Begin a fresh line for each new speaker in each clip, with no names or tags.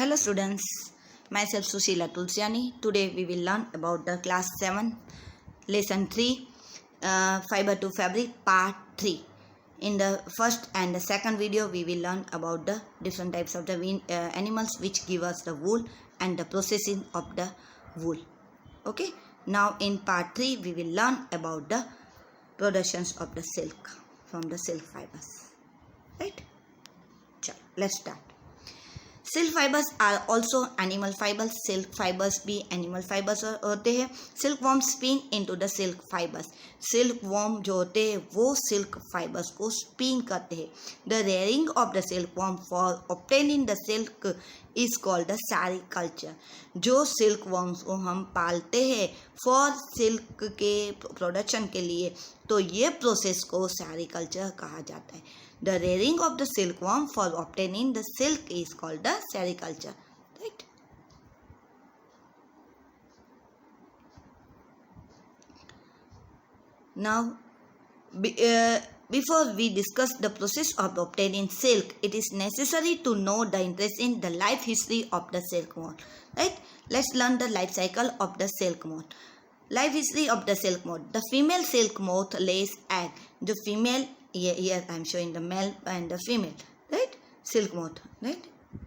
Hello students, myself Sushila Tulsiani. Today we will learn about the class 7 lesson 3 fiber to fabric part 3. In the first and the second video we will learn about the different types of the animals which give us the wool and the processing of the wool. Okay, now in part 3 we will learn about the productions of the silk from the silk fibers. Right? Let's start. Silk fibres are also animal fibres. Silk fibres भी animal fibres होते हैं. Silkworm spin into the silk fibres. Silkworm जो होते हैं वो silk fibres को spin करते हैं. The rearing of the silk worm for obtaining the silk is called the sericulture. जो सिल्क वॉर्म्स को हम पालते हैं फॉर सिल्क के प्रोडक्शन के लिए, तो ये प्रोसेस को सेरीकल्चर कहा जाता है. The rearing of the silkworm for obtaining the silk is called the sericulture. Right? Now, before we discuss the process of obtaining silk, it is necessary to know the interest in the life history of the silk moth. Right? Let's learn the life cycle of the silk moth. Life history of the silk moth. The female silk moth lays egg. The female, here I am showing the male and the female, right? Silk moth, right?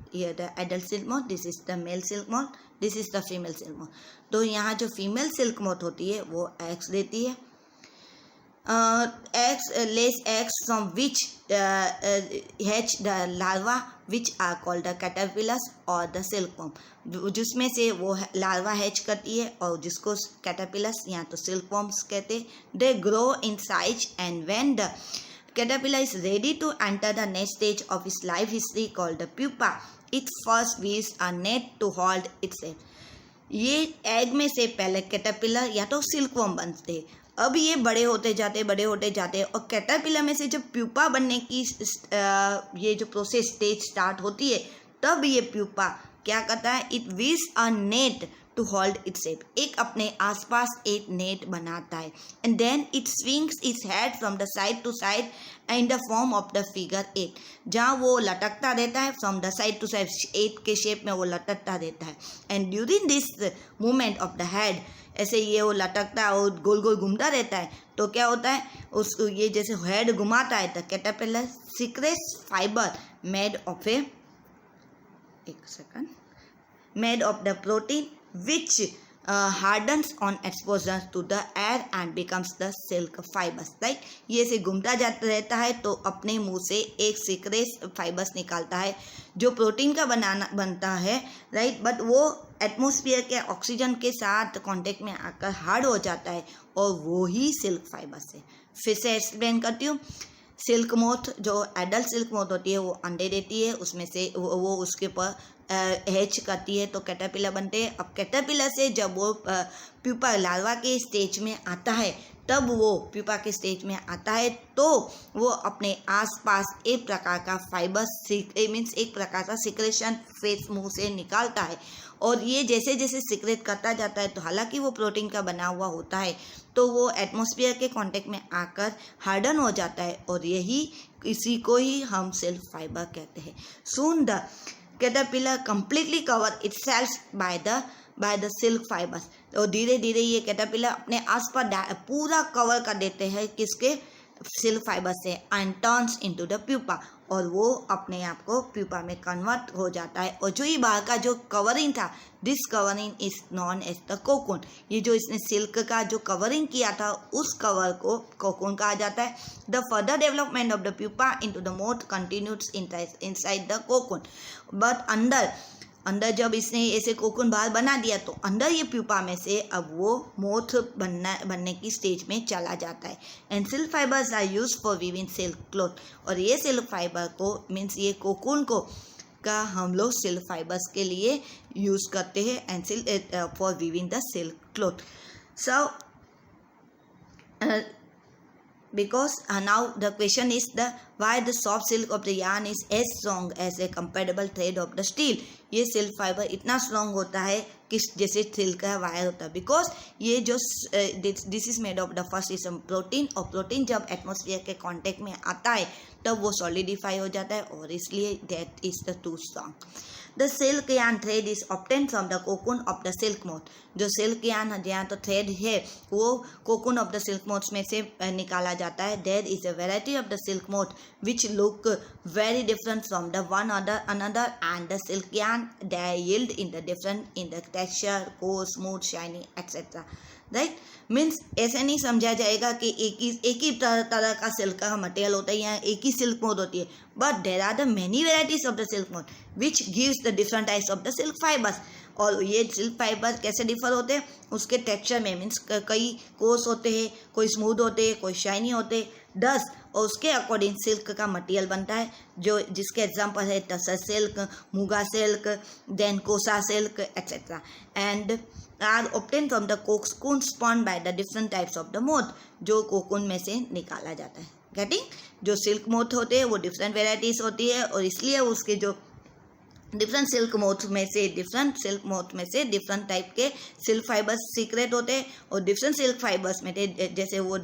Here the adult silk moth, this is the male silk moth, this is the female silk moth. तो यहाँ जो female silk moth होती है वो eggs देती है. Eggs lays eggs from which hatch the larva which are called the caterpillars or the silkworm. जिसमें से वो लार्वा हैच करती है और जिसको कैटरपिलर्स या तो सिल्कवर्म्स कहते हैं. They grow in size and when the caterpillar is ready to enter the next stage of its life history called the pupa, it first weaves a net to hold itself. ये egg में से पहले caterpillar या तो silkworm बनते हैं. अब ये बड़े होते जाते और कैटरपिलर में से जब प्यूपा बनने की ये जो प्रोसेस स्टेज स्टार्ट होती है, तब ये प्यूपा क्या करता है? It weaves a net to hold itself. एक अपने आसपास एक नेट बनाता है. And then it swings its head from the side to side in the form of the figure 8. जहाँ वो लटकता रहता है from the side to side, 8 के शेप में वो लटकता रहता है. And during this movement of the head, ऐसे ये वो लटकता है और गोल गोल घूमता रहता है, तो क्या होता है उसको ये जैसे हेड घुमाता है, the caterpillar secrets fibre made of made of the protein which hardens on exposure to the air and becomes the silk fibers. Right? ये से घूमता जाता रहता है तो अपने मुंह से एक सीक्रेट फाइबर्स निकालता है जो प्रोटीन का बनता है. राइट? बट वो एटमॉस्फेयर के ऑक्सीजन के साथ कांटेक्ट में आकर हार्ड हो जाता है और वो ही सिल्क फाइबर्स है. फिर से एक्सप्लेन करती हूँ. सिल्क मोथ जो एडल्ट सिल्क मोथ होती है वो अंडे देती है, उसमें से वो उसके ऊपर हैच करती है तो कैटरपिलर बनते हैं. अब कैटरपिलर से जब वो प्यूपा लार्वा के स्टेज में आता है, तब वो प्यूपा के स्टेज में आता है तो वो अपने आसपास एक प्रकार का फाइबर मीन्स एक प्रकार का सिक्रेशन फेस मुंह से निकालता है. और ये जैसे जैसे सिक्रेट करता जाता है तो हालांकि वो प्रोटीन का बना हुआ होता है तो वो एटमॉस्फेयर के कांटेक्ट में आकर हार्डन हो जाता है और इसी को ही हम सिल्क फाइबर कहते हैं. Soon the caterpillar completely cover itself by the silk fibres. तो धीरे धीरे ये कैटरपिलर अपने आसपास पूरा कवर कर देते हैं किसके? सिल्क फाइबर से. And turns into the pupa, और वो अपने आप को प्यूपा में कन्वर्ट हो जाता है. और जो ये बाहर का जो कवरिंग था, this covering is known as the cocoon. ये जो इसने सिल्क का जो कवरिंग किया था उस कवर को कोकून कहा जाता है. The further development of the pupa into the moth continues inside the cocoon. But अंदर जब इसने ऐसे कोकून बाहर बना दिया तो अंदर ये प्यूपा में से अब वो मोथ बनने की स्टेज में चला जाता है. And silk fibres are use for weaving silk cloth. और ये सिल्क फाइबर को मीन्स ये कोकून को का हम लोग सिल्क फाइबर्स के लिए यूज़ करते हैं and silk for weaving the silk cloth. So because now the question is why the soft silk of the yarn is as strong as a comparable thread of the steel. ये silk fibre इतना strong होता है कि जैसे silk का wire होता है. Because ये जो this is made of the first is protein, और प्रोटीन जब एटमॉस्फेयर के कांटेक्ट में आता है तब वो सॉलिडिफाई हो जाता है और इसलिए that is the too strong. The silk yarn thread is obtain from the cocoon of the silk moth. जो सिल्क यार्न जहाँ तो थ्रेड है वो cocoon of the silk moth में से निकाला जाता है। There is a variety of the silk moth which look very different from the one another, and the silk yarn they yield in the different in the texture, coarse, smooth, shiny, etc. Right, means ऐसे नहीं समझा जाएगा कि एक ही तरह का silk का material होता है या एक ही सिल्क मोथ होती है, but there are the many varieties of the silk moth which gives the different types of the silk fibres. और ये सिल्क फाइबर कैसे डिफर होते हैं उसके टेक्सचर में, मीन्स कई कोर्स होते हैं, कोई स्मूथ होते हैं, कोई शाइनी होते हैं, डस्ट, और उसके अकॉर्डिंग सिल्क का मटेरियल बनता है, जो जिसके एग्जांपल है tussar silk, muga silk, then kosa silk etcetera, and are obtain from the cocoon spawn by the different types of the moth, जो कोकून में से निकाला जाता है। गेटिंग, जो सिल्क मोथ होते हैं वो डिफरेंट वेराइटीज होती है, और इसलिए उसके जो डिफरेंट सिल्क मोथ में से डिफरेंट टाइप के सिल्क फाइबर्स सीक्रेट होते हैं, और डिफरेंट सिल्क फाइबर्स में जैसे वो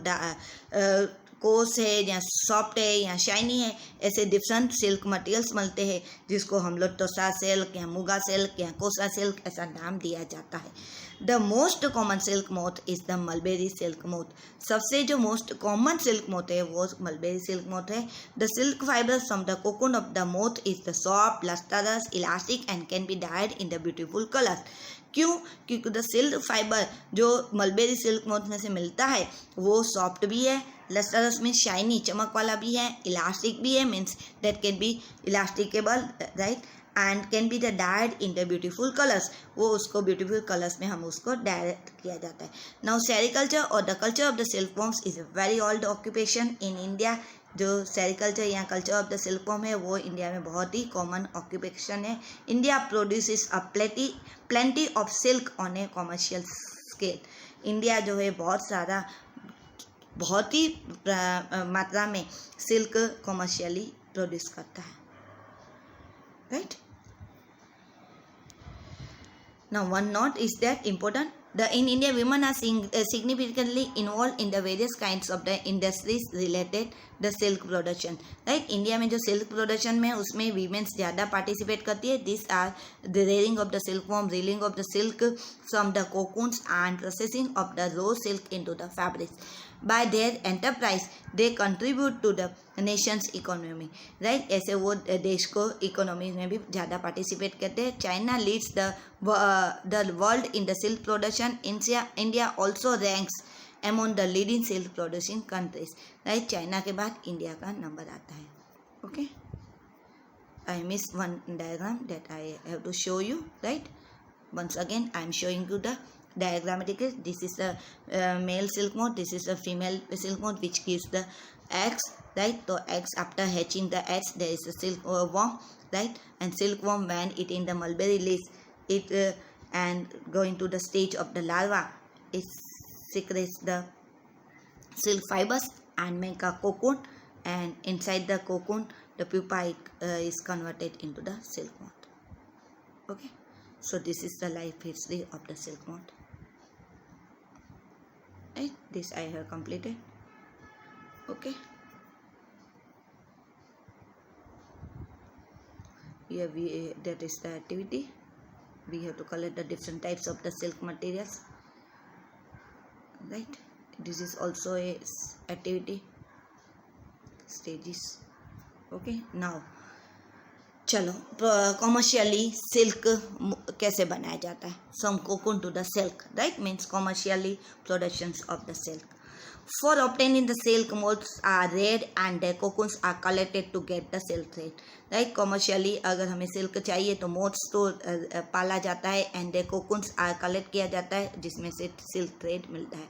कोर्स है या सॉफ्ट है या शाइनी है, ऐसे डिफरेंट सिल्क मटेरियल्स मिलते हैं जिसको हम लोग टोसा सिल्क या मुगा सिल्क या कोसा सिल्क ऐसा नाम दिया जाता है। The most common silk moth is the mulberry silk moth. सबसे जो मोस्ट कॉमन सिल्क मोथ है वो मलबेरी सिल्क मोथ है। The silk fibres from the cocoon of the moth is the soft, lustrous, elastic and can B died in the beautiful colours. क्यों? क्योंकि the silk fibre जो mulberry silk moth में से मिलता है वो soft भी है, लस्टरस मीन्स शाइनी, चमक वाला भी है, इलास्टिक भी है, means that can be elasticable, right, and can be the dyed in the beautiful colours. वो उसको ब्यूटीफुल कलर्स में हम उसको डायरेक्ट किया जाता है। नाउ सेरिकल्चर और the culture of the silkworms is a very old occupation in India. जो सेरिकल्चर या कल्चर ऑफ द सिल्कवॉर्म है वो इंडिया में बहुत ही कॉमन ऑक्यूपेशन है। India produces a plenty of silk on a commercial scale. India जो है बहुत ही मात्रा में सिल्क कॉमर्शियली प्रोड्यूस करता है, right. Now one note is that important. In India, women are significantly involved in the various kinds of the industries related the silk production. Right? India में जो silk production में उसमें women's ज़्यादा participate करती है. These are the rearing of the silkworm, reeling of the silk from the cocoons, and processing of the raw silk into the fabrics. By their enterprise, they contribute to the nation's economy. Right? ऐसे वो देश को economy में भी ज़्यादा participate करते हैं. China leads the world in the silk production. India also ranks among the leading silk producing countries. Right? China के बाद इंडिया का नंबर आता है. Okay? I missed one diagram that I have to show you. Right? Once again, I am showing you the diagrammatically. This is the male silk moth, this is the female silk moth, which gives the eggs, right? So eggs, after hatching the eggs, there is a silkworm, right? And silkworm, when it in the mulberry leaves, it and going to the stage of the larva, it secretes the silk fibers and make a cocoon, and inside the cocoon the pupa is converted into the silk moth. Okay, so this is the life history of the silk moth. Right, this I have completed. Okay, here that is the activity. We have to collect the different types of the silk materials, right? This is also a activity stages. Okay, now चलो commercially silk कैसे बनाया जाता है. From cocoon to the silk, right, means commercially productions of the silk. For obtaining the silk, moths are reared and their cocoons are collected to get the silk thread. Right, commercially अगर हमें silk चाहिए तो moths तो पाला जाता है and their cocoons are collect किया जाता है जिसमें से silk thread मिलता है.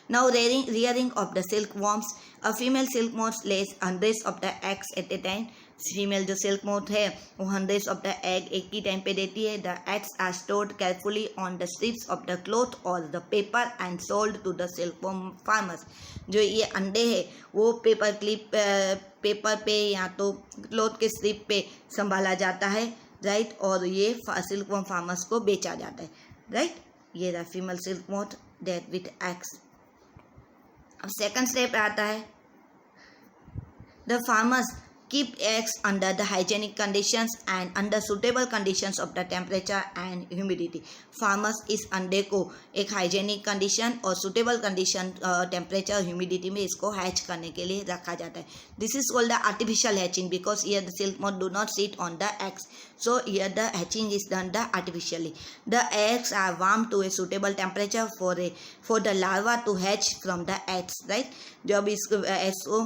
Now rearing of the silkworms. A female silk moth lays hundreds of the eggs at a time. Female जो सिल्क मोथ है वो हंड्रेड्स ऑफ द एग एक ही टाइम पे देती है. The eggs are stored carefully on the strips of the cloth और the paper and sold to the silkworm farmers. जो ये अंडे है वो पेपर पे या तो क्लॉथ के स्ट्रिप पे संभाला जाता है, राइट, और ये सिल्कवर्म फार्मर्स को बेचा जाता है, राइट. ये the female silk moth that with eggs. अब सेकंड स्टेप आता है the farmers keep eggs under the hygienic conditions and under suitable conditions of the temperature and humidity. Farmers इस अंडे को एक हाइजेनिक कंडीशन और सुटेबल कंडीशन टेम्परेचर ह्यूमिडिटी में इसको हैच करने के लिए रखा जाता है. This is called the artificial hatching because here the silk moth do not sit on the eggs. So here the hatching is done artificially. The eggs are warmed to a suitable temperature for the larva to hatch from the eggs, right? जब इसको eggs को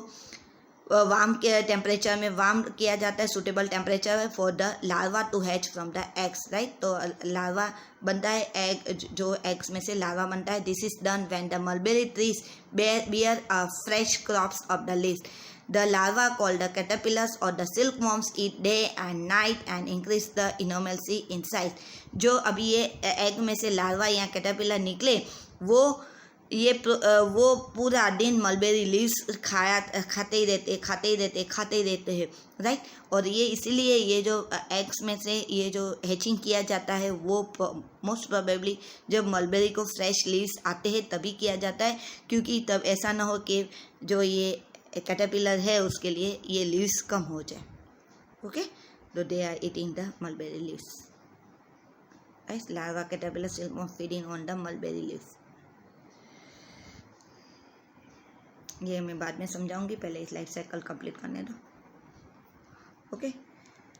warm के temperature में warm किया जाता है, suitable temperature है for the larva to hatch from the eggs, right. तो लार्वा बनता है एग, जो एग्स में से लार्वा बनता है. This is done when the mulberry trees bear fresh crops of the leaves. The larva called the caterpillars or the silkworms eat day and night and increase the enormously in size. जो अभी ये egg में से larva या caterpillar निकले वो पूरा दिन मलबेरी लीव्स खाते ही रहते हैं, राइट. और ये इसीलिए ये जो एग्स में से ये जो हैचिंग किया जाता है वो मोस्ट प्रोबेबली जब मलबेरी को फ्रेश लीव्स आते हैं तभी किया जाता है, क्योंकि तब ऐसा ना हो कि जो ये कैटरपिलर है उसके लिए ये लीव्स कम हो जाए. ओके, तो they are eating the mulberry leaves. Larva caterpillar silkworm feeding on the mulberry leaves. ये मैं बाद में समझाऊंगी, पहले इस लाइफ साइकिल कंप्लीट करने दो. Okay,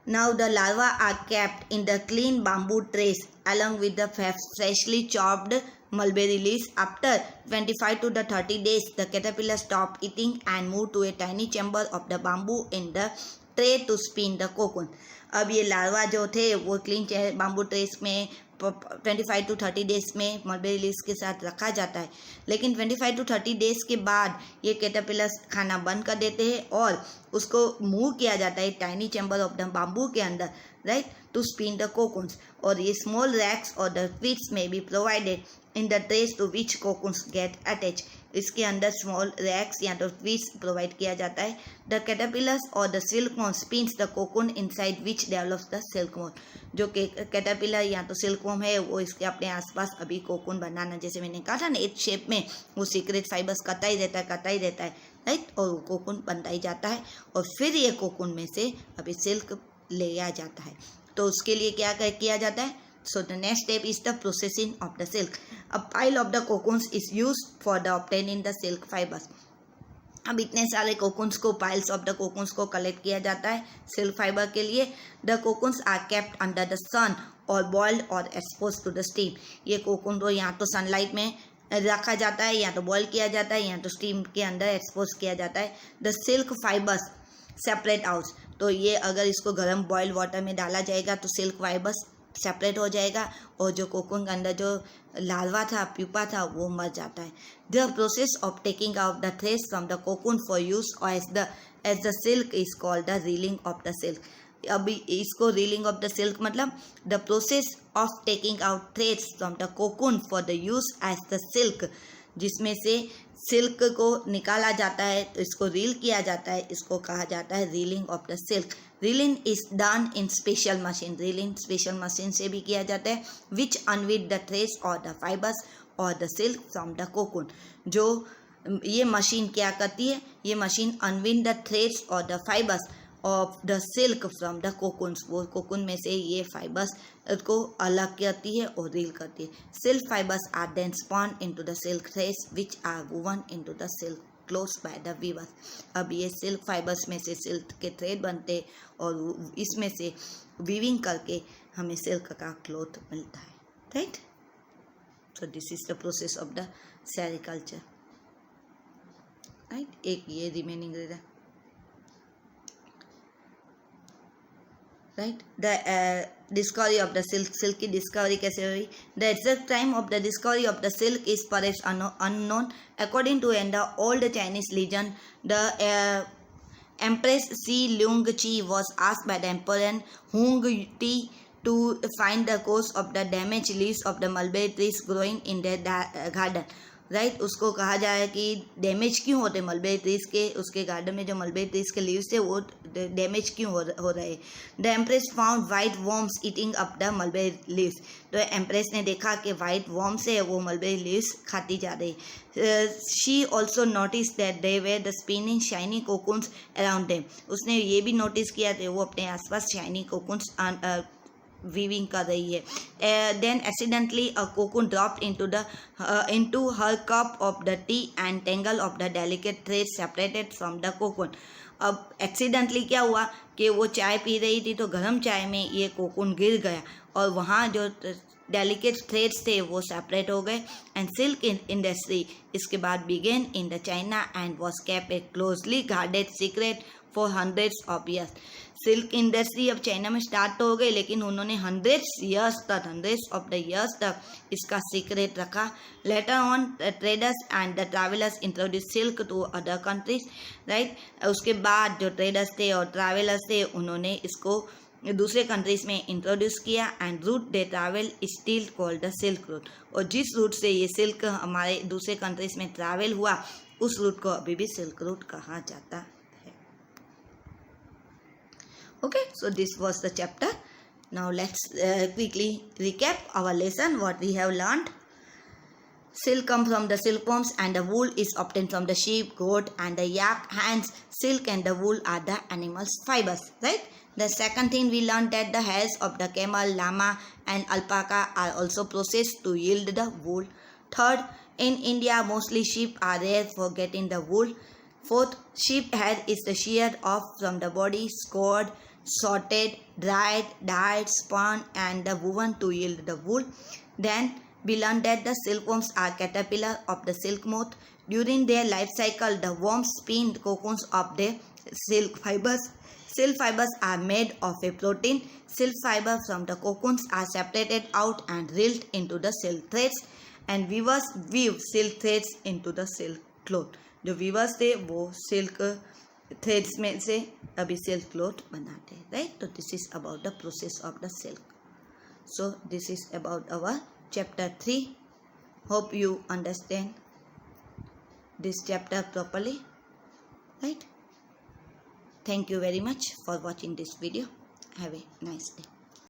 now the larva are kept in the clean bamboo trays along with the freshly chopped mulberry leaves. After 25 to 30 days, the caterpillar stop eating and move to a tiny chamber of the bamboo in the tray to spin the cocoon. अब ये larva जो थे वो clean bamboo trace में 25 to 30 days में mulberry leaves के साथ रखा जाता है. लेकिन 25 to 30 डेज के बाद ये कैटरपिलर्स खाना बंद कर देते हैं और उसको मूव किया जाता है tiny chamber of the bamboo के अंदर, right, to spin the cocoons. और ये स्मॉल रैक्स और द ट्विग्स में be provided in the trays to which cocoons get attach. इसके अंदर स्मॉल रैक्स या तो ट्विग्स प्रोवाइड किया जाता है. द कैटरपिलर्स और the silkworm spins the cocoon inside which develops the silkworm. जो कैटरपिलर या तो सिल्कवर्म है वो इसके अपने आसपास अभी कोकून बनाना, जैसे मैंने कहा था ना, एक शेप में वो सीक्रेट फाइबर्स करता ही रहता है, राइट. और वो कोकून बनता ही जाता है और फिर ये कोकून में से अभी सिल्क लिया जाता है. तो उसके लिए क्या किया जाता है? So the next step is the processing of the silk. A pile of the cocoons is used for the obtaining the silk fibers. अब इतने सारे कोकून्स को, पाइल्स ऑफ द कोकून्स को कलेक्ट किया जाता है सिल्क फाइबर के लिए. The cocoons are kept under the sun और बॉइल्ड और एक्सपोज टू द स्टीम. ये कोकून को यहाँ तो सनलाइट में रखा जाता है, या तो बॉयल किया जाता है, या तो स्टीम के अंदर एक्सपोज किया जाता है. The silk fibres separate out. तो ये अगर इसको गर्म बॉइल्ड वाटर में डाला जाएगा तो सिल्क फाइबर्स सेपरेट हो जाएगा और जो कोकून के अंदर जो लार्वा था, प्यूपा था, वो मर जाता है. The process of taking out the threads from the cocoon for use as the silk is called the reeling of the silk. अभी इसको रीलिंग ऑफ द सिल्क मतलब the process of taking out threads from the cocoon for the use as the silk, जिसमें से silk को निकाला जाता है तो इसको रील किया जाता है, इसको कहा जाता है reeling of the silk. Reeling is done in special machine. Reeling special machine से भी किया जाता है विच अनविड द थ्रेड्स और द फाइबर्स और the silk from the cocoon. जो ये मशीन क्या करती है? ये मशीन अनविड द थ्रेड्स और the fibres of the silk from the cocoons. वो कोकून में से ये फाइबर्स को अलग करती है और रील करती है. Silk fibres are then spun into the silk threads which are woven into the silk cloths by the weavers. अब ये सिल्क फाइबर्स में से सिल्क के थ्रेड बनते और इसमें से वीविंग करके हमें सिल्क का क्लॉथ मिलता है, right. So this is the process of the sericulture, right. एक ये रिमेनिंग रह रहा, right. The discovery of the silk की डिस्कवरी कैसे हुई? The exact time of the discovery of the silk is perhaps unknown. According to the old Chinese legend, the Empress Xi Lung Qi was asked by the Emperor Hung Ti to find the cause of the damaged leaves of the mulberry trees growing in their garden. Right, उसको कहा जाए कि damage क्यों होते mulberry trees के, उसके garden में जो मलबेरी ट्रीज के लीव्स थे वो डैमेज क्यों हो रहे। The empress found white worms eating up the mulberry leaves, तो एम्प्रेस ने देखा कि वाइट वॉर्म्स है वो मलबेरी लीव्स खाती जा रही। She also notice that they were the spinning shiny cocoons around them, उसने ये भी नोटिस किया कि वो अपने आसपास शाइनी कोकून्स वीविंग कर रही है। Then accidentally a cocoon dropped into her cup of the tea and tangle of the delicate thread separated from the cocoon. अब एक्सीडेंटली क्या हुआ कि वो चाय पी रही थी तो गर्म चाय में ये कोकून गिर गया और वहाँ जो डेलिकेट थ्रेड्स थे वो सेपरेट हो गए। एंड सिल्क इंडस्ट्री इसके बाद began in the China and was kept a closely guarded secret for hundreds of years. Silk industry अब चाइना में स्टार्ट तो हो गई लेकिन उन्होंने हंड्रेड्स ऑफ द ईयर्स तक इसका सीक्रेट रखा। Later on traders and the travellers introduce silk to other countries, right, उसके बाद जो ट्रेडर्स थे और ट्रैवलर्स थे उन्होंने इसको दूसरे कंट्रीज में इंट्रोड्यूस किया। And route they travel still called the silk route, और जिस रूट से ये सिल्क हमारे दूसरे कंट्रीज में ट्रैवल हुआ उस रूट को अभी भी सिल्क रूट कहा जाता है। Okay, so this was the chapter. Now let's quickly recap our lesson, what we have learned. Silk comes from the silkworms and the wool is obtained from the sheep, goat and the yak. Hence, silk and the wool are the animal's fibers, right? The second thing we learned that the hairs of the camel, llama and alpaca are also processed to yield the wool. Third, in India, mostly sheep are there for getting the wool. Fourth, sheep hair is the sheared off from the body, scoured, sorted, dried, dyed, spun and the woven to yield the wool. Then we learned that the silkworms are caterpillar of the silk moth. During their life cycle, the worms spin cocoons of their silk fibers. Silk fibers are made of a protein. Silk fibers from the cocoons are separated out and reeled into the silk threads, and weavers weave silk threads into the silk cloth. जो viewers थे वो silk threads में से अभी silk cloth बनाते हैं, right. तो this is about the process of the silk. So this is about our chapter 3. Hope you understand this chapter properly, right? Thank you very much for watching this video. Have a nice day.